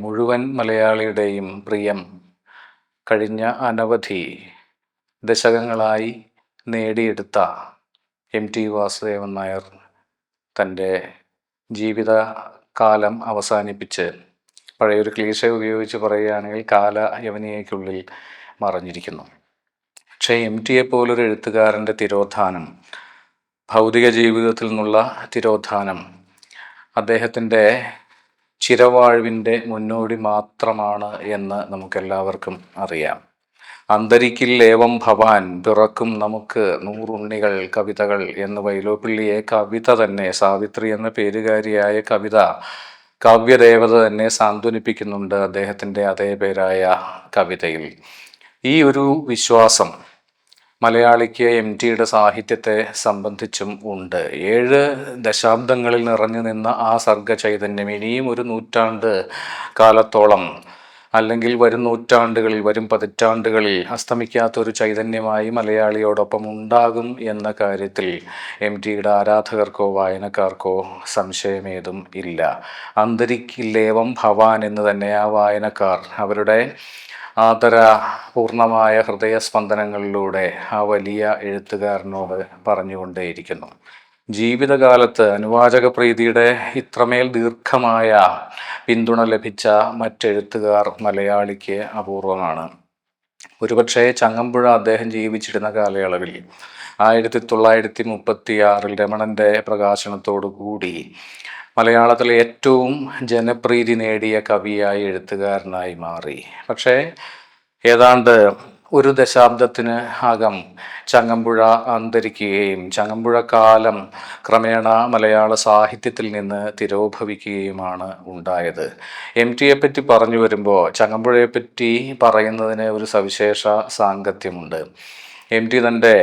മുഴുവൻ മലയാളിയുടെയും പ്രിയം കഴിഞ്ഞ അനവധി ദശകങ്ങളായി നേടിയെടുത്ത എം.ടി. വാസുദേവൻ നായർ തൻ്റെ ജീവിതകാലം അവസാനിപ്പിച്ച്, പഴയൊരു ക്ലീശ ഉപയോഗിച്ച് പറയുകയാണെങ്കിൽ കാലയവനികയ്ക്കുള്ളിൽ മറഞ്ഞിരിക്കുന്നു. പക്ഷേ എം.ടിയെ പോലൊരു എഴുത്തുകാരൻ്റെ തിരോധാനം, ഭൗതിക ജീവിതത്തിൽ നിന്നുള്ള തിരോധാനം, അദ്ദേഹത്തിൻ്റെ ചിരവാഴ്വിൻ്റെ മുന്നോടി മാത്രമാണ് എന്ന് നമുക്കെല്ലാവർക്കും അറിയാം. അന്തരിക്കിൽ ഏവം ഭവാൻ, പിറക്കും നമുക്ക് നൂറുണ്ണികൾ കവിതകൾ എന്ന് വൈലോപ്പിള്ളിയെ കവിത തന്നെ, സാവിത്രി എന്ന പേരുകാരിയായ കാവ്യദേവത തന്നെ സാന്ത്വനിപ്പിക്കുന്നുണ്ട് അദ്ദേഹത്തിൻ്റെ അതേ പേരായ കവിതയിൽ. ഈ ഒരു വിശ്വാസം മലയാളിക്ക് എം.ടിയുടെ സാഹിത്യത്തെ സംബന്ധിച്ചും ഉണ്ട്. 7 ദശാബ്ദങ്ങളിൽ നിറഞ്ഞു നിന്ന ആ സർഗചൈതന്യം ഇനിയും ഒരു നൂറ്റാണ്ട് കാലത്തോളം, അല്ലെങ്കിൽ വരും നൂറ്റാണ്ടുകളിൽ, വരും പതിറ്റാണ്ടുകളിൽ അസ്തമിക്കാത്തൊരു ചൈതന്യമായി മലയാളിയോടൊപ്പം ഉണ്ടാകും എന്ന കാര്യത്തിൽ എം.ടിയുടെ ആരാധകർക്കോ വായനക്കാർക്കോ സംശയമേതും ഇല്ല. അന്തരിക്കില്ലേവം ഭവാൻ എന്ന് തന്നെ ആ വായനക്കാർ അവരുടെ ആദരപൂർണമായ ഹൃദയസ്പന്ദനങ്ങളിലൂടെ ആ വലിയ എഴുത്തുകാരനോട് പറഞ്ഞുകൊണ്ടേയിരിക്കുന്നു. ജീവിതകാലത്ത് അനുവാചക പ്രീതിയുടെ ഇത്രമേൽ ദീർഘമായ പിന്തുണ ലഭിച്ച മറ്റെഴുത്തുകാർ മലയാളിക്ക് അപൂർവമാണ്. ഒരുപക്ഷെ ചങ്ങമ്പുഴ അദ്ദേഹം ജീവിച്ചിരുന്ന കാലയളവിൽ 1936 രമണൻ്റെ പ്രകാശനത്തോടു കൂടി മലയാളത്തിലെ ഏറ്റവും ജനപ്രീതി നേടിയ കവിയായി, എഴുത്തുകാരനായി മാറി. പക്ഷേ ഏതാണ്ട് ഒരു ദശാബ്ദത്തിന് അകം ചങ്ങമ്പുഴ അന്തരിക്കുകയും ചങ്ങമ്പുഴ കാലം ക്രമേണ മലയാള സാഹിത്യത്തിൽ നിന്ന് തിരോഭവിക്കുകയുമാണ് ഉണ്ടായത്. എം.ടിയെ പറ്റി പറഞ്ഞു വരുമ്പോൾ ചങ്ങമ്പുഴയെപ്പറ്റി പറയുന്നതിന് ഒരു സവിശേഷ സാങ്കത്യമുണ്ട്. എം.ടി തൻ്റെ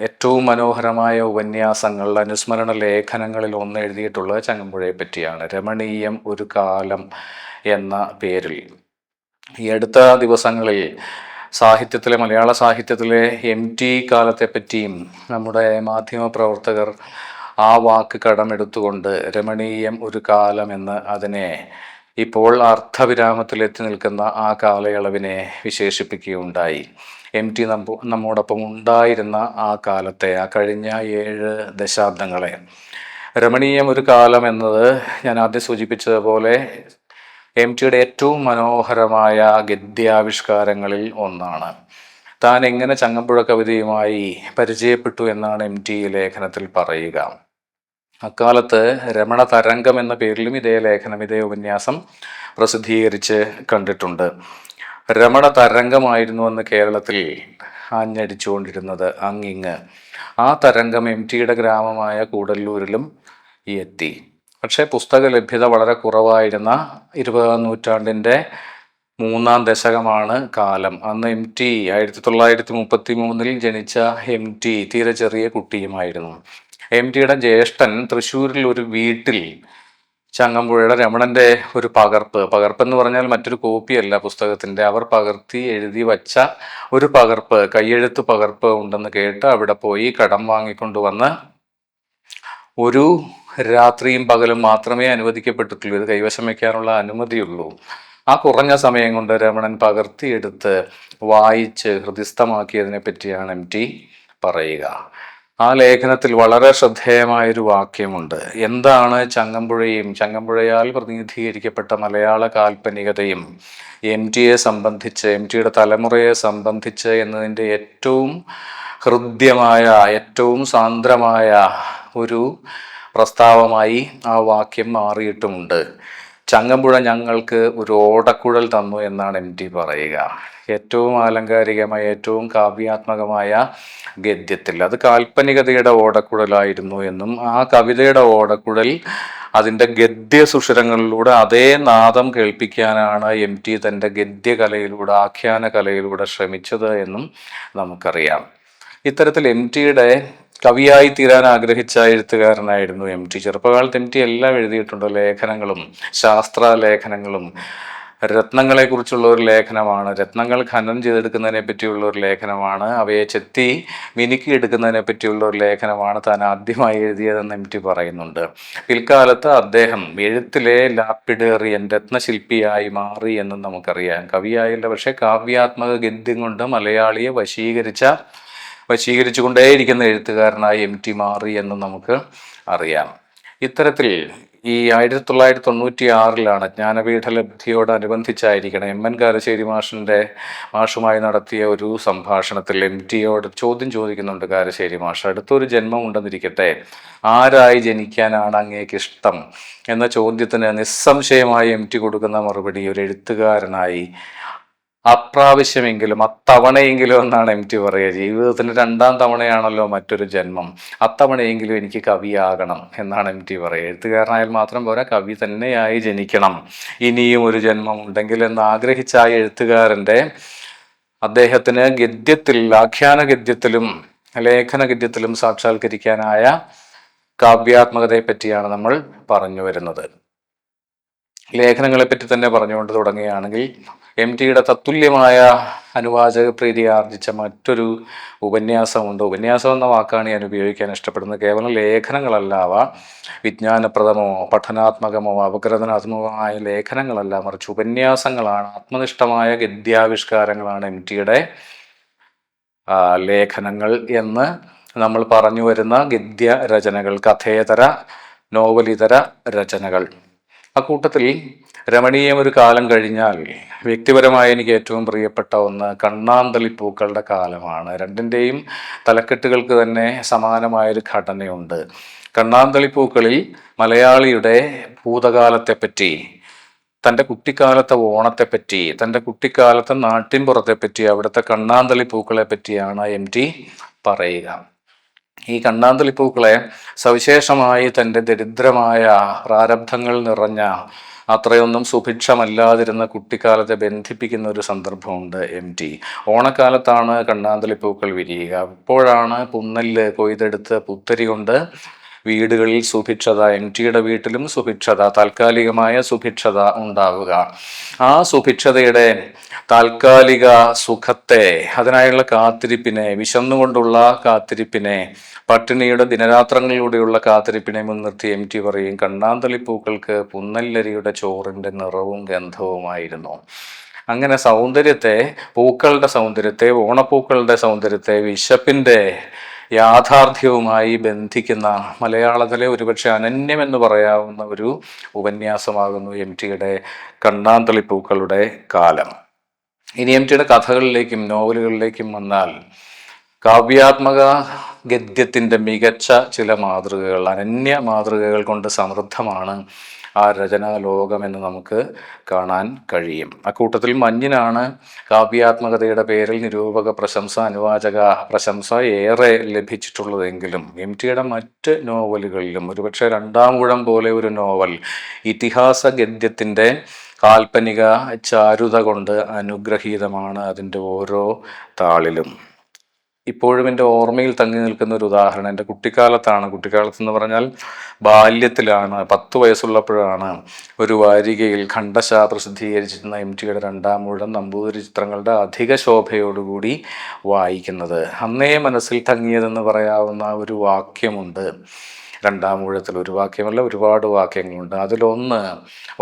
ഏറ്റവും മനോഹരമായ ഉപന്യാസങ്ങൾ, അനുസ്മരണ ലേഖനങ്ങളിൽ ഒന്ന് എഴുതിയിട്ടുള്ളത് ചങ്ങമ്പുഴയെ പറ്റിയാണ്. രമണീയം ഒരു കാലം എന്ന പേരിൽ. ഈ അടുത്ത ദിവസങ്ങളിൽ മലയാള സാഹിത്യത്തിലെ എം.ടി കാലത്തെ പറ്റിയും നമ്മുടെ മാധ്യമപ്രവർത്തകർ ആ വാക്ക് കടമെടുത്തുകൊണ്ട് രമണീയം ഒരു കാലം എന്ന് അതിനെ, ഇപ്പോൾ അർത്ഥവിരാമത്തിലെത്തി നിൽക്കുന്ന ആ കാലയളവിനെ വിശേഷിപ്പിക്കുകയുണ്ടായി. എം.ടി നമ്മോടൊപ്പം ഉണ്ടായിരുന്ന ആ കാലത്തെ, ആ കഴിഞ്ഞ 7 ദശാബ്ദങ്ങളെ. രമണീയം ഒരു കാലം എന്നത് ഞാൻ ആദ്യം സൂചിപ്പിച്ചതുപോലെ എം.ടിയുടെ ഏറ്റവും മനോഹരമായ ഗദ്യാവിഷ്കാരങ്ങളിൽ ഒന്നാണ്. താൻ എങ്ങനെ ചങ്ങമ്പുഴ കവിതയുമായി പരിചയപ്പെട്ടു എന്നാണ് എം.ടി ലേഖനത്തിൽ പറയുക. അക്കാലത്ത് രമണ തരംഗം എന്ന പേരിലും ഇതേ ഉപന്യാസം പ്രസിദ്ധീകരിച്ച് കണ്ടിട്ടുണ്ട്. രമണ തരംഗമായിരുന്നു അന്ന് കേരളത്തിൽ ആഞ്ഞടിച്ചുകൊണ്ടിരുന്നത് അങ്ങിങ്ങ്. ആ തരംഗം എം.ടിയുടെ ഗ്രാമമായ കൂടല്ലൂരിലും എത്തി. പക്ഷേ പുസ്തക ലഭ്യത വളരെ കുറവായിരുന്ന 20ാം നൂറ്റാണ്ടിൻ്റെ 3ാം ദശകമാണ് കാലം. അന്ന് എം.ടി 1933 ജനിച്ച എം.ടി തീരെ ചെറിയ കുട്ടിയുമായിരുന്നു. എം.ടിയുടെ ജ്യേഷ്ഠൻ തൃശ്ശൂരിൽ ഒരു വീട്ടിൽ ചങ്ങമ്പുഴയുടെ രമണൻ്റെ ഒരു പകർപ്പെന്ന് പറഞ്ഞാൽ മറ്റൊരു കോപ്പിയല്ല പുസ്തകത്തിൻ്റെ, അവർ പകർത്തി എഴുതി വച്ച ഒരു പകർപ്പ്, കയ്യെഴുത്ത് പകർപ്പ് ഉണ്ടെന്ന് കേട്ട് അവിടെ പോയി കടം വാങ്ങിക്കൊണ്ടുവന്ന്, ഒരു രാത്രിയും പകലും മാത്രമേ അനുവദിക്കപ്പെട്ടിട്ടുള്ളൂ, ഇത് കൈവശം വയ്ക്കാനുള്ള അനുമതിയുള്ളൂ. ആ കുറഞ്ഞ സമയം കൊണ്ട് രമണൻ പകർത്തിയെടുത്ത് വായിച്ച് ഹൃദിസ്ഥമാക്കിയതിനെ പറ്റിയാണ് എം.ടി പറയുക. ആ ലേഖനത്തിൽ വളരെ ശ്രദ്ധേയമായൊരു വാക്യമുണ്ട്. എന്താണ് ചങ്ങമ്പുഴയും ചങ്ങമ്പുഴയാൽ പ്രതിനിധീകരിക്കപ്പെട്ട മലയാള കാൽപ്പനികതയും എം.ടിയെ സംബന്ധിച്ച്, എം.ടിയുടെ തലമുറയെ സംബന്ധിച്ച് എന്നതിൻ്റെ ഏറ്റവും ഹൃദ്യമായ, ഏറ്റവും സാന്ദ്രമായ ഒരു പ്രസ്താവമായി ആ വാക്യം മാറിയിട്ടുമുണ്ട്. ചങ്ങമ്പുഴ ഞങ്ങൾക്ക് ഒരു ഓടക്കുഴൽ തന്നു എന്നാണ് എം.ടി പറയുക. ഏറ്റവും ആലങ്കാരികമായ, ഏറ്റവും കാവ്യാത്മകമായ ഗദ്യത്തിൽ അത് കാൽപ്പനികതയുടെ ഓടക്കുഴലായിരുന്നു എന്നും, ആ കവിതയുടെ ഓടക്കുഴൽ അതിൻ്റെ ഗദ്യസുഷിരങ്ങളിലൂടെ അതേ നാദം കേൾപ്പിക്കാനാണ് എം.ടി തൻ്റെ ഗദ്യകലയിലൂടെ, ആഖ്യാന കലയിലൂടെ ശ്രമിച്ചത് എന്നും നമുക്കറിയാം. ഇത്തരത്തിൽ എം.ടിയുടെ കവിയായി തീരാൻ ആഗ്രഹിച്ച എഴുത്തുകാരനായിരുന്നു എം.ടി. ചെറുപ്പകാലത്ത് എം.ടി എല്ലാം എഴുതിയിട്ടുണ്ട്. ലേഖനങ്ങളും ശാസ്ത്ര ലേഖനങ്ങളും രത്നങ്ങളെക്കുറിച്ചുള്ള ഒരു ലേഖനമാണ്. രത്നങ്ങൾ ഖനനം ചെയ്തെടുക്കുന്നതിനെ പറ്റിയുള്ള ഒരു ലേഖനമാണ്. അവയെ ചെത്തി മിനുക്കിയെടുക്കുന്നതിനെ പറ്റിയുള്ള ഒരു ലേഖനമാണ് താൻ ആദ്യമായി എഴുതിയതെന്ന് MT പറയുന്നുണ്ട്. പിൽക്കാലത്ത് അദ്ദേഹം എഴുത്തിലെ ലാപ്പിഡേറിയൻ രത്നശില്പിയായി മാറി എന്നും നമുക്കറിയാം. കവിയായില്ല, പക്ഷേ കാവ്യാത്മക ഗദ്യം കൊണ്ട് മലയാളിയെ വശീകരിച്ചുകൊണ്ടേയിരിക്കുന്ന എഴുത്തുകാരനായി MT മാറി എന്നും നമുക്ക് അറിയാം. ഇത്തരത്തിൽ ഈ 1996 ജ്ഞാനപീഠ ലബ്ധിയോടനുബന്ധിച്ചായിരിക്കണം MN കാരശ്ശേരി മാഷുമായി നടത്തിയ ഒരു സംഭാഷണത്തിൽ MTയോട് ചോദ്യം ചോദിക്കുന്നുണ്ട് കാരശ്ശേരി മാഷ്. അടുത്തൊരു ജന്മം ഉണ്ടെന്നിരിക്കട്ടെ, ആരായി ജനിക്കാനാണ് അങ്ങേക്ക് ഇഷ്ടം എന്ന ചോദ്യത്തിന് നിസ്സംശയമായി MT കൊടുക്കുന്ന മറുപടി ഒരു എഴുത്തുകാരനായി അപ്രാവശ്യമെങ്കിലും അത്തവണയെങ്കിലും എന്നാണ് MT പറയുക. ജീവിതത്തിന് 2ാം തവണയാണല്ലോ മറ്റൊരു ജന്മം, അത്തവണയെങ്കിലും എനിക്ക് കവിയാകണം എന്നാണ് MT പറയുക. എഴുത്തുകാരനായാൽ മാത്രം പോരാ, കവി തന്നെയായി ജനിക്കണം, ഇനിയും ഒരു ജന്മം ഉണ്ടെങ്കിൽ എന്ന് ആഗ്രഹിച്ച ആ എഴുത്തുകാരൻ്റെ അദ്ദേഹത്തിന് ഗദ്യത്തിൽ, ആഖ്യാന ഗദ്യത്തിലും ലേഖന ഗദ്യത്തിലും സാക്ഷാത്കരിക്കാനായ കാവ്യാത്മകതയെ പറ്റിയാണ് നമ്മൾ പറഞ്ഞു വരുന്നത്. ലേഖനങ്ങളെപ്പറ്റി തന്നെ പറഞ്ഞുകൊണ്ട് തുടങ്ങുകയാണെങ്കിൽ MTയുടെ തത്തുല്യമായ അനുവാചക പ്രീതി ആർജിച്ച മറ്റൊരു ഉപന്യാസമുണ്ട്. ഉപന്യാസം എന്ന വാക്കാണ് ഞാൻ ഉപയോഗിക്കാൻ ഇഷ്ടപ്പെടുന്നത്. കേവലം ലേഖനങ്ങളല്ല അവ, വിജ്ഞാനപ്രദമോ പഠനാത്മകമോ അപഗ്രഥനാത്മകമായ ലേഖനങ്ങളല്ല, മറിച്ച് ഉപന്യാസങ്ങളാണ്. ആത്മനിഷ്ഠമായ ഗദ്യാവിഷ്കാരങ്ങളാണ് MTയുടെ ലേഖനങ്ങൾ എന്ന് നമ്മൾ പറഞ്ഞു വരുന്ന ഗദ്യ രചനകൾ, കഥേതര നോവലിതര രചനകൾ. അക്കൂട്ടത്തിൽ രമണീയം ഒരു കാലം കഴിഞ്ഞാൽ വ്യക്തിപരമായി എനിക്ക് ഏറ്റവും പ്രിയപ്പെട്ട ഒന്ന് കണ്ണാന്തളിപ്പൂക്കളുടെ കാലമാണ്. രണ്ടിൻ്റെയും തലക്കെട്ടുകൾക്ക് തന്നെ സമാനമായൊരു ഘടനയുണ്ട്. കണ്ണാന്തളിപ്പൂക്കളിൽ മലയാളിയുടെ ഭൂതകാലത്തെപ്പറ്റി, തൻ്റെ കുട്ടിക്കാലത്തെ ഓണത്തെപ്പറ്റി, തൻ്റെ കുട്ടിക്കാലത്തെ നാട്ടിൻപുറത്തെപ്പറ്റി, അവിടുത്തെ കണ്ണാന്തളിപ്പൂക്കളെ പറ്റിയാണ് MT പറയുക. ഈ കണ്ണാന്തളിപ്പൂക്കളെ സവിശേഷമായി തൻ്റെ ദരിദ്രമായ പ്രാരബ്ധങ്ങൾ നിറഞ്ഞ, അത്രയൊന്നും സുഭിക്ഷമല്ലാതിരുന്ന കുട്ടിക്കാലത്തെ ബന്ധിപ്പിക്കുന്ന ഒരു സന്ദർഭമുണ്ട് MT. ഓണക്കാലത്താണ് കണ്ണാന്തളിപ്പൂക്കൾ വിരിയുക. അപ്പോഴാണ് പുന്നെല്ല് കൊയ്തെടുത്ത് പുത്തരി കൊണ്ട് വീടുകളിൽ സുഭിക്ഷത, MTയുടെ വീട്ടിലും സുഭിക്ഷത, താൽക്കാലികമായ സുഭിക്ഷത ഉണ്ടാവുക. ആ സുഭിക്ഷതയുടെ താൽക്കാലിക സുഖത്തെ, അതിനായുള്ള കാത്തിരിപ്പിനെ, വിശന്നുകൊണ്ടുള്ള കാത്തിരിപ്പിനെ, പട്ടിണിയുടെ ദിനരാത്രങ്ങളിലൂടെയുള്ള കാത്തിരിപ്പിനെ മുൻനിർത്തി MT പറയും, കണ്ണാന്തളിപ്പൂക്കൾക്ക് പുന്നല്ലരിയുടെ ചോറിൻ്റെ നിറവും ഗന്ധവുമായിരുന്നു. അങ്ങനെ സൗന്ദര്യത്തെ, പൂക്കളുടെ സൗന്ദര്യത്തെ, ഓണപ്പൂക്കളുടെ സൗന്ദര്യത്തെ വിശപ്പിൻ്റെ യാഥാർത്ഥ്യവുമായി ബന്ധിക്കുന്ന മലയാളത്തിലെ ഒരുപക്ഷെ അനന്യമെന്ന് പറയാവുന്ന ഒരു ഉപന്യാസമാകുന്നു MTയുടെ കണ്ണാന്തളിപ്പൂക്കളുടെ കാലം. ഇനി MTയുടെ കഥകളിലേക്കും നോവലുകളിലേക്കും വന്നാൽ, കാവ്യാത്മക ഗദ്യത്തിൻ്റെ മികച്ച ചില മാതൃകകൾ, അനന്യ മാതൃകകൾ കൊണ്ട് സമൃദ്ധമാണ് ആ രചനാ ലോകമെന്ന് നമുക്ക് കാണാൻ കഴിയും. അക്കൂട്ടത്തിൽ മഞ്ഞിനാണ് കാവ്യാത്മകതയുടെ പേരിൽ നിരൂപക പ്രശംസ, അനുവാചക പ്രശംസ ഏറെ ലഭിച്ചിട്ടുള്ളതെങ്കിലും MTയുടെ മറ്റ് നോവലുകളിലും, ഒരുപക്ഷെ 2ാം ഊഴം പോലെ ഒരു നോവൽ ഇതിഹാസ ഗദ്യത്തിൻ്റെ കാൽപ്പനിക ചാരുത കൊണ്ട് അനുഗ്രഹീതമാണ് അതിൻ്റെ ഓരോ താളിലും. ഇപ്പോഴും എൻ്റെ ഓർമ്മയിൽ തങ്ങി നിൽക്കുന്ന ഒരു ഉദാഹരണം എൻ്റെ കുട്ടിക്കാലത്താണ്. കുട്ടിക്കാലത്തെന്ന് പറഞ്ഞാൽ ബാല്യത്തിലാണ്. 10 വയസ്സുള്ളപ്പോഴാണ് ഒരു വാരികയിൽ ഖണ്ഡശ പ്രസിദ്ധീകരിച്ചിരുന്ന MTയുടെ 2ാം ഊഴം നമ്പൂതിരി ചിത്രങ്ങളുടെ അധിക ശോഭയോടുകൂടി വായിക്കുന്നത്. അന്നേ മനസ്സിൽ തങ്ങിയതെന്ന് പറയാവുന്ന ഒരു വാക്യമുണ്ട് 2ാം ഊഴത്തിൽ. ഒരു വാക്യമല്ല, ഒരുപാട് വാക്യങ്ങളുണ്ട്. അതിലൊന്ന്,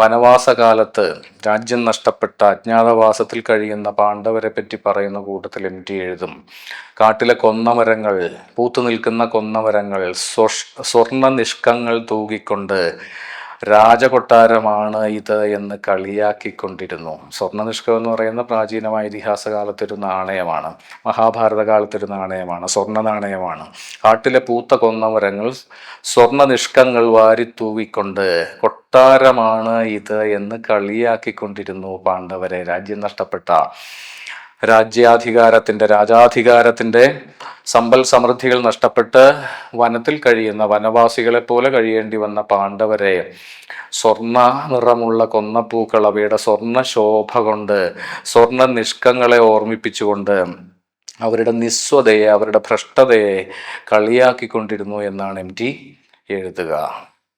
വനവാസകാലത്ത് രാജ്യം നഷ്ടപ്പെട്ട അജ്ഞാതവാസത്തിൽ കഴിയുന്ന പാണ്ഡവരെ പറ്റി പറയുന്ന കൂട്ടത്തിൽ MT എഴുതും, കാട്ടിലെ കൊന്നമരങ്ങൾ, പൂത്തു നിൽക്കുന്ന കൊന്നമരങ്ങൾ സ്വർണ്ണ നിഷ്കങ്ങൾ തൂകിക്കൊണ്ട് രാജകൊട്ടാരമാണ് ഇത് എന്ന് കളിയാക്കിക്കൊണ്ടിരുന്നു. സ്വർണ്ണനിഷ്കം എന്ന് പറയുന്ന പ്രാചീനമായ ഇതിഹാസ കാലത്തൊരു നാണയമാണ്, മഹാഭാരത കാലത്തൊരു നാണയമാണ്, സ്വർണ്ണ നാണയമാണ്. കാട്ടിലെ പൂത്ത കൊന്നമരങ്ങൾ സ്വർണ്ണ നിഷ്കങ്ങൾ വാരിത്തൂവിക്കൊണ്ട് കൊട്ടാരമാണ് ഇത് എന്ന് കളിയാക്കിക്കൊണ്ടിരുന്നു പാണ്ഡവരെ. രാജ്യം നഷ്ടപ്പെട്ട, രാജാധികാരത്തിൻ്റെ സമ്പൽ സമൃദ്ധികൾ നഷ്ടപ്പെട്ട് വനത്തിൽ കഴിയുന്ന വനവാസികളെ പോലെ കഴിയേണ്ടി വന്ന പാണ്ഡവരെ സ്വർണ്ണ നിറമുള്ള കൊന്നപ്പൂക്കൾ അവയുടെ സ്വർണ്ണ ശോഭ കൊണ്ട്, സ്വർണ്ണ നിഷ്കങ്ങളെ ഓർമ്മിപ്പിച്ചുകൊണ്ട് അവരുടെ നിസ്വതയെ, അവരുടെ ഭ്രഷ്ടതയെ കളിയാക്കിക്കൊണ്ടിരുന്നു എന്നാണ് MT എഴുതുക.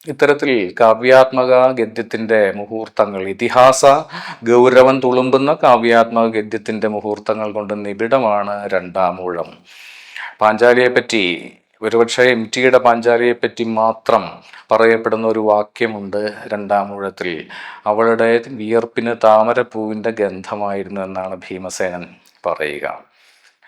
ഇത്തരത്തിൽ കാവ്യാത്മക ഗദ്യത്തിന്റെ മുഹൂർത്തങ്ങൾ, ഇതിഹാസ ഗൗരവം തുളുമ്പുന്ന കാവ്യാത്മക ഗദ്യത്തിന്റെ മുഹൂർത്തങ്ങൾ കൊണ്ട് നിബിഡമാണ് രണ്ടാമൂഴം. പാഞ്ചാലിയെ പറ്റി, ഒരുപക്ഷെ എം ടിയുടെ പാഞ്ചാലിയെ പറ്റി മാത്രം പറയപ്പെടുന്ന ഒരു വാക്യമുണ്ട് രണ്ടാമൂഴത്തിൽ. അവളുടെ വിയർപ്പിന് താമരപ്പൂവിന്റെ ഗന്ധമായിരുന്നു എന്നാണ് ഭീമസേനൻ പറയുക.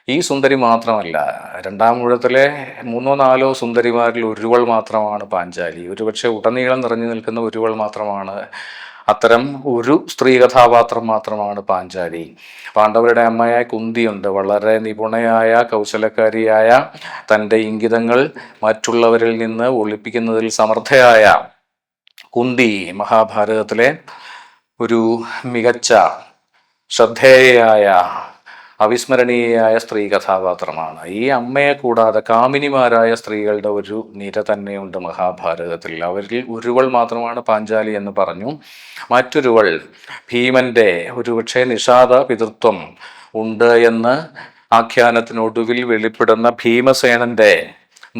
ഈ സുന്ദരി മാത്രമല്ല, രണ്ടാമൂഴത്തിലെ 3-4 സുന്ദരിമാരിൽ ഒരുവൾ മാത്രമാണ് പാഞ്ചാലി. ഒരുപക്ഷെ ഉടനീളം നിറഞ്ഞു നിൽക്കുന്ന ഒരുവൾ മാത്രമാണ്, അത്തരം ഒരു സ്ത്രീ കഥാപാത്രം മാത്രമാണ് പാഞ്ചാലി. പാണ്ഡവരുടെ അമ്മയായ കുന്തിയുണ്ട്. വളരെ നിപുണയായ, കൗശലക്കാരിയായ, തൻ്റെ ഇംഗിതങ്ങൾ മറ്റുള്ളവരിൽ നിന്ന് ഒളിപ്പിക്കുന്നതിൽ സമർത്ഥയായ കുന്തി മഹാഭാരതത്തിലെ ഒരു മികച്ച, ശ്രദ്ധേയയായ, അവിസ്മരണീയയായ സ്ത്രീ കഥാപാത്രമാണ്. ഈ അമ്മയെ കൂടാതെ കാമിനിമാരായ സ്ത്രീകളുടെ ഒരു നിര തന്നെയുണ്ട് മഹാഭാരതത്തിൽ. അവരിൽ ഒരുവൾ മാത്രമാണ് പാഞ്ചാലി എന്ന് പറഞ്ഞു. മറ്റൊരുവൾ, ഭീമന്റെ ഒരുപക്ഷെ നിഷാദ പിതൃത്വം ഉണ്ട് എന്ന് ആഖ്യാനത്തിനൊടുവിൽ വെളിപ്പെടുന്ന ഭീമസേനന്റെ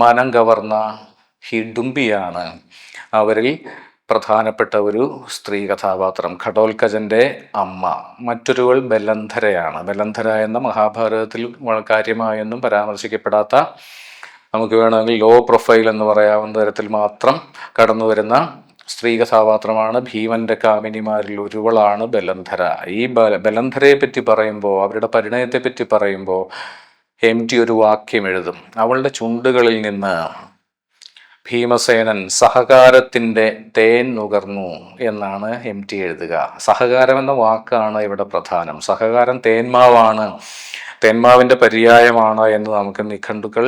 മനം കവർന്ന ഹിഡുംബിയാണ് അവരിൽ പ്രധാനപ്പെട്ട ഒരു സ്ത്രീ കഥാപാത്രം, ഘടോൽക്കജന്റെ അമ്മ. മറ്റൊരുവൾ ബലന്ധരയാണ്. ബലന്ധര എന്ന മഹാഭാരതത്തിൽ കാര്യമായൊന്നും പരാമർശിക്കപ്പെടാത്ത, നമുക്ക് വേണമെങ്കിൽ ലോ പ്രൊഫൈൽ എന്ന് പറയാവുന്ന തരത്തിൽ മാത്രം കടന്നു വരുന്ന സ്ത്രീ കഥാപാത്രമാണ്. ഭീമന്റെ കാമിനിമാരിൽ ഒരുവളാണ് ബലന്ധര. ഈ ബലന്ധരയെ പറ്റി പറയുമ്പോൾ, അവരുടെ പരിണയത്തെ പറ്റി പറയുമ്പോൾ എം ടി ഒരു വാക്യം എഴുതും. അവളുടെ ചുണ്ടുകളിൽ നിന്ന് ഭീമസേനൻ സഹകാരത്തിൻ്റെ തേൻ നുകർന്നു എന്നാണ് എം ടി എഴുതുക. സഹകാരം എന്ന വാക്കാണ് ഇവിടെ പ്രധാനം. സഹകാരം തേന്മാവാണ്, തേന്മാവിൻ്റെ പര്യായമാണ് എന്ന് നമുക്ക് നിഘണ്ടുക്കൾ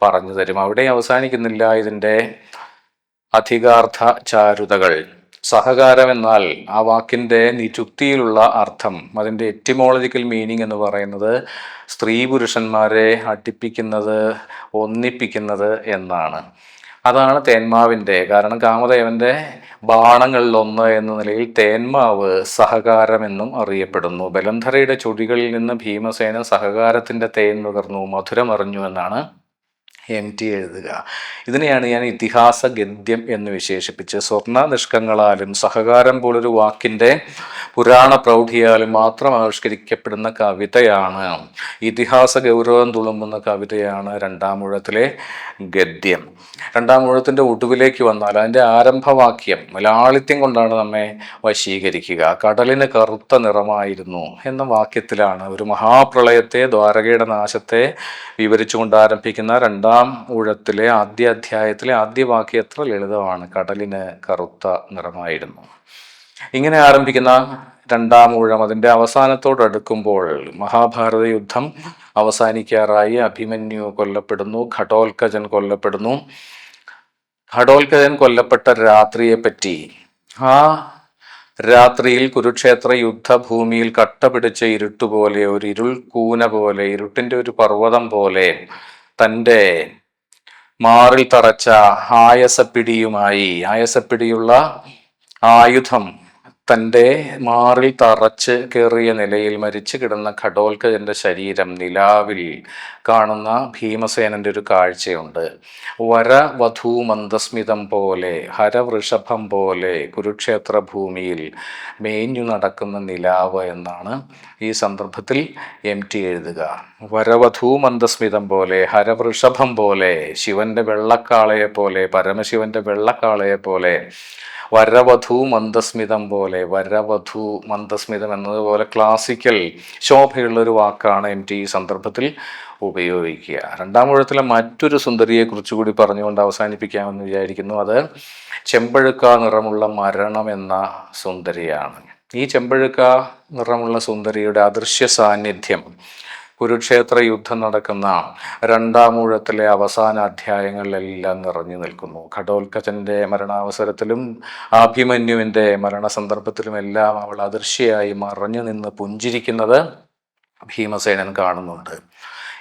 പറഞ്ഞു തരും. അവിടെ അവസാനിക്കുന്നില്ല ഇതിൻ്റെ അധികാർത്ഥ ചാരുതകൾ. സഹകാരം എന്നാൽ ആ വാക്കിൻ്റെ നിരുക്തിയിലുള്ള അർത്ഥം, അതിൻ്റെ എറ്റിമോളജിക്കൽ മീനിങ് എന്ന് പറയുന്നത് സ്ത്രീ പുരുഷന്മാരെ അടുപ്പിക്കുന്നത്, ഒന്നിപ്പിക്കുന്നത് എന്നാണ്. അതാണ് തേന്മാവിൻ്റെ, കാരണം കാമദേവന്റെ ബാണങ്ങളിലൊന്ന് എന്ന നിലയിൽ തേന്മാവ് സഹകാരമെന്നും അറിയപ്പെടുന്നു. ബലന്ധരയുടെ ചുടികളിൽ നിന്ന് ഭീമസേനൻ സഹകാരത്തിൻ്റെ തേൻ നുകർന്നു, മധുരമറിഞ്ഞു എന്നാണ് എം ടി എഴുതുക. ഇതിനെയാണ് ഞാൻ ഇതിഹാസ ഗദ്യം എന്ന് വിശേഷിപ്പിച്ച്. സ്വർണ്ണ നിഷ്കങ്ങളാലും സഹകാരം പോലൊരു വാക്കിൻ്റെ പുരാണ പ്രൗഢിയാലും മാത്രം ആവിഷ്കരിക്കപ്പെടുന്ന കവിതയാണ്, ഇതിഹാസ ഗൗരവം തുളുമ്പുന്ന കവിതയാണ് രണ്ടാമൂഴത്തിലെ ഗദ്യം. രണ്ടാമൂഴത്തിൻ്റെ ഒടുവിലേക്ക് വന്നാൽ അതിൻ്റെ ആരംഭവാക്യം ലാളിത്യം കൊണ്ടാണ് നമ്മെ വശീകരിക്കുക. കടലിന് കറുത്ത നിറമായിരുന്നു എന്ന വാക്യത്തിലാണ് ഒരു മഹാപ്രളയത്തെ, ദ്വാരകയുടെ നാശത്തെ വിവരിച്ചുകൊണ്ട് ആരംഭിക്കുന്ന രണ്ടാം ഊഴത്തിലെ ആദ്യ അധ്യായത്തിലെ ആദ്യ വാക്യം എത്ര ലളിതമാണ്. കടലിന് കറുത്ത നിറമായിരുന്നു. ഇങ്ങനെ ആരംഭിക്കുന്ന രണ്ടാം ഊഴം അതിൻ്റെ അവസാനത്തോടടുക്കുമ്പോൾ മഹാഭാരത യുദ്ധം അവസാനിക്കാറായി. അഭിമന്യു കൊല്ലപ്പെടുന്നു, ഘടോൽക്കജൻ കൊല്ലപ്പെടുന്നു. ഘടോൽക്കജൻ കൊല്ലപ്പെട്ട രാത്രിയെപ്പറ്റി, ആ രാത്രിയിൽ കുരുക്ഷേത്ര യുദ്ധഭൂമിയിൽ കട്ടപിടിച്ച ഇരുട്ടുപോലെ, ഒരു ഇരുൾ കൂന പോലെ, ഇരുട്ടിൻ്റെ ഒരു പർവ്വതം പോലെ തൻ്റെ മാറിൽ തറച്ച ആയസപ്പിടിയുമായി, ആയസപ്പിടിയുള്ള ആയുധം തൻ്റെ മാറിൽ തറച്ച് കയറിയ നിലയിൽ മരിച്ചു കിടന്ന ഘടോൽക്കജന്റെ ശരീരം നിലാവിൽ കാണുന്ന ഭീമസേനന്റെ ഒരു കാഴ്ചയുണ്ട്. വരവധൂ മന്ദസ്മിതം പോലെ, ഹരവൃഷഭം പോലെ കുരുക്ഷേത്ര ഭൂമിയിൽ മേഞ്ഞു നടക്കുന്ന നിലാവ് എന്നാണ് ഈ സന്ദർഭത്തിൽ എം ടി എഴുതുക. വരവധൂ മന്ദസ്മിതം പോലെ, ഹരവൃഷഭം പോലെ, ശിവന്റെ വെള്ളക്കാളയെ പോലെ, പരമശിവന്റെ വെള്ളക്കാളയെ പോലെ, വരവധൂ മന്ദസ്മിതം പോലെ. വരവധൂ മന്ദസ്മിതം എന്നതുപോലെ ക്ലാസിക്കൽ ശോഭയുള്ളൊരു വാക്കാണ് എം ടി ഈ സന്ദർഭത്തിൽ ഉപയോഗിക്കുക. രണ്ടാമൂഴത്തിലെ മറ്റൊരു സുന്ദരിയെ കുറിച്ചുകൂടി പറഞ്ഞുകൊണ്ട് അവസാനിപ്പിക്കാമെന്ന് വിചാരിക്കുന്നു. അത് ചെമ്പഴുക്ക നിറമുള്ള മരണം എന്ന സുന്ദരിയാണ്. ഈ ചെമ്പഴുക്ക നിറമുള്ള സുന്ദരിയുടെ അദൃശ്യ സാന്നിധ്യം കുരുക്ഷേത്ര യുദ്ധം നടക്കുന്ന രണ്ടാമൂഴത്തിലെ അവസാന അധ്യായങ്ങളിലെല്ലാം നിറഞ്ഞു നിൽക്കുന്നു. ഘടോൽക്കജന്റെ മരണാവസരത്തിലും അഭിമന്യുവിൻ്റെ മരണസന്ദർഭത്തിലുമെല്ലാം അവൾ അദൃശ്യയായി മറഞ്ഞു നിന്ന് പുഞ്ചിരിക്കുന്നത് ഭീമസേനൻ കാണുന്നുണ്ട്.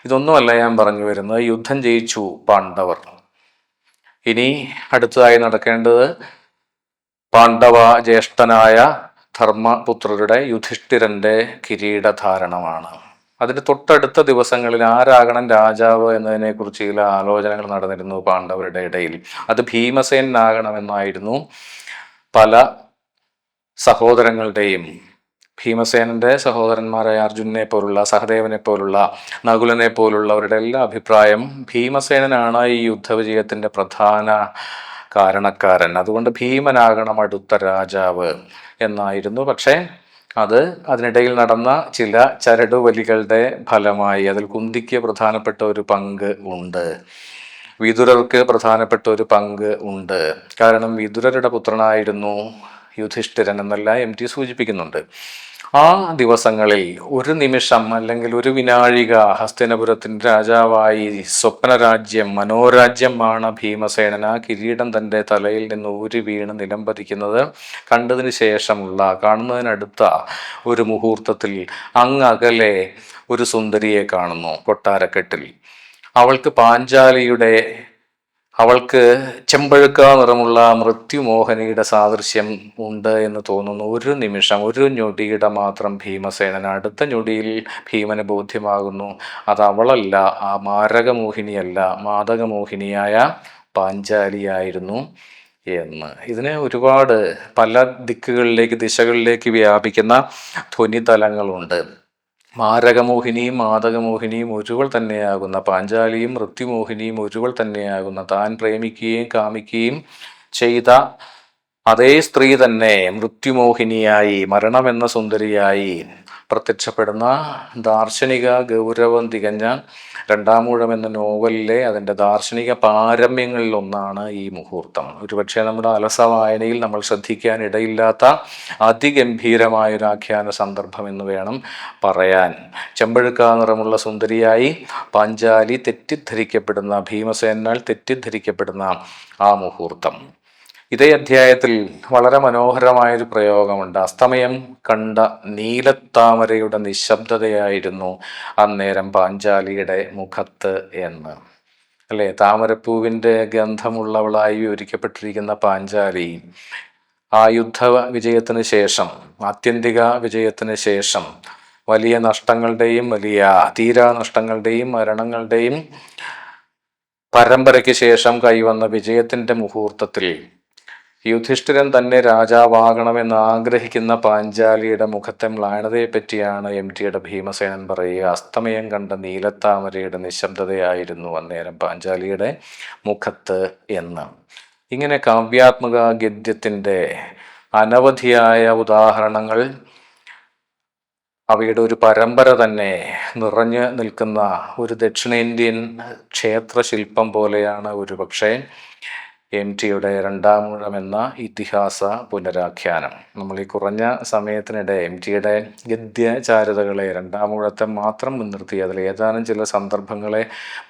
ഇതൊന്നുമല്ല ഞാൻ പറഞ്ഞു വരുന്നത്. യുദ്ധം ജയിച്ചു പാണ്ഡവർ. ഇനി അടുത്തതായി നടക്കേണ്ടത് പാണ്ഡവ ജ്യേഷ്ഠനായ ധർമ്മപുത്രരുടെ യുധിഷ്ഠിരന്റെ കിരീടധാരണമാണ്. അതിന് തൊട്ടടുത്ത ദിവസങ്ങളിൽ ആരാകണം രാജാവ് എന്നതിനെക്കുറിച്ച് ചില ആലോചനകൾ നടന്നിരുന്നു പാണ്ഡവരുടെ ഇടയിൽ. അത് ഭീമസേനാകണമെന്നായിരുന്നു പല സഹോദരങ്ങളുടെയും. ഭീമസേനന്റെ സഹോദരന്മാരായ അർജുനെ പോലുള്ള, സഹദേവനെ പോലുള്ള, നകുലനെ പോലുള്ളവരുടെ എല്ലാ അഭിപ്രായം ഭീമസേനനാണ് ഈ യുദ്ധവിജയത്തിന്റെ പ്രധാന കാരണക്കാരൻ, അതുകൊണ്ട് ഭീമനാകണം അടുത്ത രാജാവ് എന്നായിരുന്നു. പക്ഷേ അതിനിടയിൽ നടന്ന ചില ചരടുവലികളുടെ ഫലമായി അതിൽ കുന്തിക്ക് പ്രധാനപ്പെട്ട ഒരു പങ്ക് ഉണ്ട്, വിതുരർക്ക് പ്രധാനപ്പെട്ട ഒരു പങ്ക് ഉണ്ട്. കാരണം വിതുരരുടെ പുത്രനായിരുന്നു യുധിഷ്ഠിരൻ എന്നെല്ലാം MT സൂചിപ്പിക്കുന്നുണ്ട്. ആ ദിവസങ്ങളിൽ ഒരു നിമിഷം അല്ലെങ്കിൽ ഒരു വിനാഴിക ഹസ്തിനപുരത്തിൻ്റെ രാജാവായി സ്വപ്നരാജ്യം, മനോരാജ്യമാണ് ഭീമസേനൻ ആ കിരീടം തൻ്റെ തലയിൽ നിന്ന് ഊരി വീണ് നിലംപതിക്കുന്നത് കണ്ടതിന് ശേഷമുള്ള, കാണുന്നതിനടുത്ത ഒരു മുഹൂർത്തത്തിൽ അങ്ങകലെ ഒരു സുന്ദരിയെ കാണുന്നു കൊട്ടാരക്കെട്ടിൽ. അവൾക്ക് ചെമ്പഴുക്ക നിറമുള്ള മൃത്യുമോഹനിയുടെ സാദൃശ്യം ഉണ്ട് എന്ന് തോന്നുന്നു. ഒരു നിമിഷം, ഒരു ഞൊടിയുടെ മാത്രം ഭീമസേനൻ. അടുത്ത ഞൊടിയിൽ ഭീമന് ബോധ്യമാകുന്നു അത് അവളല്ല, ആ മാരകമോഹിനിയല്ല, മാദകമോഹിനിയായ പാഞ്ചാലിയായിരുന്നു എന്ന്. ഇതിന് ഒരുപാട് പല ദിശകളിലേക്ക് വ്യാപിക്കുന്ന ധ്വനിതലങ്ങളുണ്ട്. മാരകമോഹിനിയും മാദകമോഹിനിയും ഒരുവൾ തന്നെയാകുന്ന, പാഞ്ചാലിയും മൃത്യുമോഹിനിയും ഒരുവൾ തന്നെയാകുന്ന, താൻ പ്രേമിക്കുകയും കാമിക്കുകയും ചെയ്ത അതേ സ്ത്രീ തന്നെ മൃത്യുമോഹിനിയായി, മരണമെന്ന സുന്ദരിയായി പ്രത്യക്ഷപ്പെടുന്ന ദാർശനിക ഗൗരവം തികഞ്ഞ രണ്ടാമൂഴം എന്ന നോവലിലെ അതിൻ്റെ ദാർശനിക പാരമ്യങ്ങളിൽ ഒന്നാണ് ഈ മുഹൂർത്തം. ഒരുപക്ഷെ നമ്മുടെ അലസ വായനയിൽ നമ്മൾ ശ്രദ്ധിക്കാൻ ഇടയില്ലാത്ത അതിഗംഭീരമായൊരു ആഖ്യാന സന്ദർഭം എന്ന് വേണം പറയാൻ. ചെമ്പഴുക്ക നിറമുള്ള സുന്ദരിയായി പാഞ്ചാലി തെറ്റിദ്ധരിക്കപ്പെടുന്ന, ഭീമസേനാൽ തെറ്റിദ്ധരിക്കപ്പെടുന്ന ആ മുഹൂർത്തം. ഇതേ അധ്യായത്തിൽ വളരെ മനോഹരമായൊരു പ്രയോഗമുണ്ട്. അസ്തമയം കണ്ട നീലത്താമരയുടെ നിശബ്ദതയായിരുന്നു അന്നേരം പാഞ്ചാലിയുടെ മുഖത്ത് എന്ന്. അല്ലേ, താമരപ്പൂവിൻ്റെ ഗന്ധമുള്ളവളായി വിവരിക്കപ്പെട്ടിരിക്കുന്ന പാഞ്ചാലി ആ യുദ്ധ വിജയത്തിന് ശേഷം, ആത്യന്തിക വിജയത്തിന് ശേഷം, വലിയ നഷ്ടങ്ങളുടെയും വലിയ തീരാ നഷ്ടങ്ങളുടെയും മരണങ്ങളുടെയും പരമ്പരയ്ക്ക് ശേഷം കൈവന്ന വിജയത്തിൻ്റെ മുഹൂർത്തത്തിൽ യുധിഷ്ഠിരൻ തന്നെ രാജാവാകണമെന്ന് ആഗ്രഹിക്കുന്ന പാഞ്ചാലിയുടെ മുഖത്തെ മ്ലാനതയെ പറ്റിയാണ് MTയുടെ ഭീമസേനൻ പറയുക. അസ്തമയം കണ്ട നീലത്താമരയുടെ നിശബ്ദതയായിരുന്നു അന്നേരം പാഞ്ചാലിയുടെ മുഖത്ത് എന്ന്. ഇങ്ങനെ കാവ്യാത്മക ഗദ്യത്തിൻ്റെ അനവധിയായ ഉദാഹരണങ്ങൾ, അവയുടെ ഒരു പരമ്പര തന്നെ നിറഞ്ഞു നിൽക്കുന്ന ഒരു ദക്ഷിണേന്ത്യൻ ക്ഷേത്രശില്പം പോലെയാണ് ഒരുപക്ഷെ MTയുടെ രണ്ടാമൂഴം എന്ന ഇതിഹാസ പുനരാഖ്യാനം. നമ്മൾ ഈ കുറഞ്ഞ സമയത്തിനിടെ MTയുടെ ഗദ്യചാരുതകളെ, രണ്ടാമൂഴത്തെ മാത്രം മുൻനിർത്തി, അതിൽ ഏതാനും ചില സന്ദർഭങ്ങളെ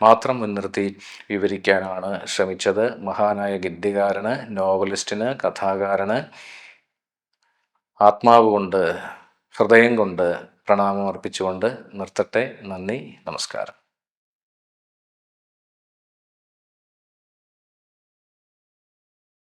മാത്രം മുൻനിർത്തി വിവരിക്കാനാണ് ശ്രമിച്ചത്. മഹാനായ ഗദ്യകാരന്, നോവലിസ്റ്റിന്, കഥാകാരന് ആത്മാവ് കൊണ്ട്, ഹൃദയം കൊണ്ട് പ്രണാമം അർപ്പിച്ചുകൊണ്ട് നിർത്തട്ടെ. നന്ദി, നമസ്കാരം.